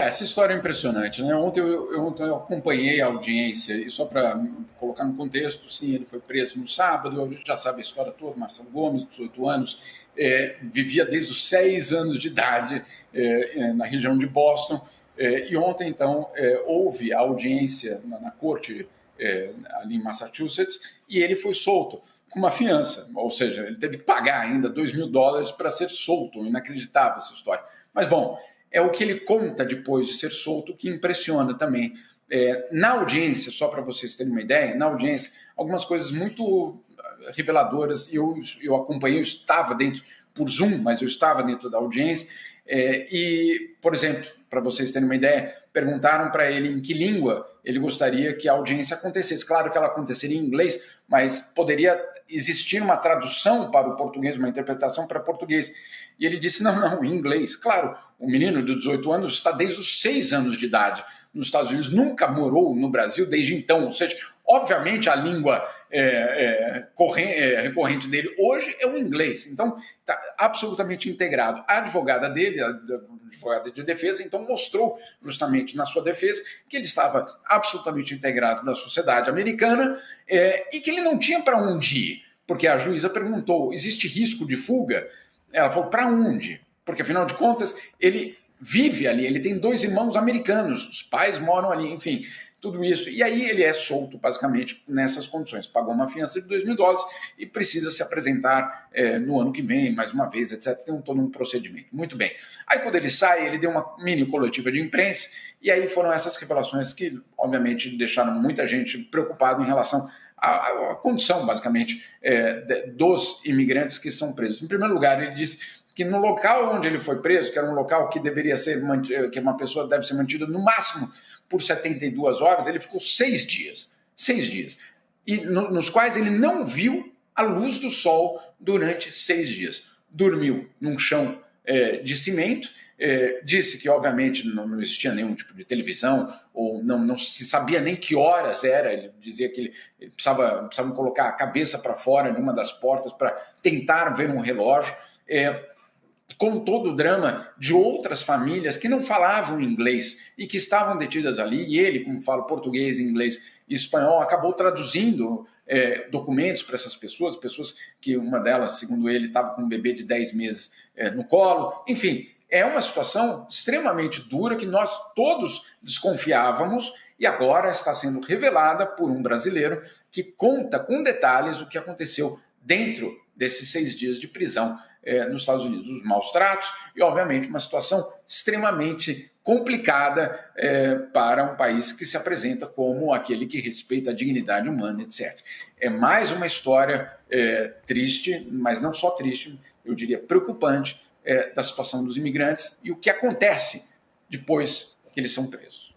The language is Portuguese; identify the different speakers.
Speaker 1: essa história é impressionante, né? Ontem eu acompanhei a audiência, e só para colocar no contexto, sim, ele foi preso no sábado, a gente já sabe a história toda, Marcelo Gomes, 18 anos, vivia desde os 6 anos de idade na região de Boston, e ontem, então, houve a audiência na corte ali em Massachusetts, e ele foi solto com uma fiança, ou seja, ele teve que pagar ainda $2.000 para ser solto, inacreditável essa história. Mas, bom, é o que ele conta depois de ser solto que impressiona também. Na audiência, só para vocês terem uma ideia, na audiência, algumas coisas muito reveladoras, eu acompanhei, eu estava dentro, por Zoom, mas eu estava dentro da audiência, e, por exemplo, para vocês terem uma ideia, perguntaram para ele em que língua ele gostaria que a audiência acontecesse. Claro que ela aconteceria em inglês, mas poderia existir uma tradução para o português, uma interpretação para português. E ele disse, não, em inglês. Claro, o menino de 18 anos está desde os 6 anos de idade nos Estados Unidos, nunca morou no Brasil desde então. Ou seja, obviamente a língua recorrente dele hoje é o inglês. Então, está absolutamente integrado. A advogada dele, a advogada de defesa, então mostrou justamente na sua defesa que ele estava absolutamente integrado na sociedade americana e que ele não tinha para onde ir. Porque a juíza perguntou, existe risco de fuga? Ela falou, para onde? Porque, afinal de contas, ele vive ali, ele tem 2 irmãos americanos, os pais moram ali, enfim, tudo isso. E aí ele é solto, basicamente, nessas condições. Pagou uma fiança de $2.000 e precisa se apresentar no ano que vem, mais uma vez, etc. Tem todo um procedimento. Muito bem. Aí, quando ele sai, ele deu uma mini coletiva de imprensa, e aí foram essas revelações que, obviamente, deixaram muita gente preocupada em relação a condição, basicamente, dos imigrantes que são presos. Em primeiro lugar, ele disse que no local onde ele foi preso, que era um local que deveria ser que uma pessoa deve ser mantida no máximo por 72 horas, ele ficou 6 dias. 6 dias. E nos quais ele não viu a luz do sol durante 6 dias. Dormiu num chão de cimento, disse que, obviamente, não existia nenhum tipo de televisão, ou não se sabia nem que horas era. Ele dizia que ele precisava colocar a cabeça para fora de uma das portas para tentar ver um relógio. Com todo o drama de outras famílias que não falavam inglês e que estavam detidas ali, e ele, como fala português, inglês e espanhol, acabou traduzindo documentos para essas pessoas que uma delas, segundo ele, estava com um bebê de 10 meses no colo. Enfim, é uma situação extremamente dura que nós todos desconfiávamos e agora está sendo revelada por um brasileiro que conta com detalhes o que aconteceu dentro desses 6 dias de prisão nos Estados Unidos, os maus tratos e, obviamente, uma situação extremamente complicada para um país que se apresenta como aquele que respeita a dignidade humana, etc. É mais uma história triste, mas não só triste, eu diria preocupante, da situação dos imigrantes e o que acontece depois que eles são presos.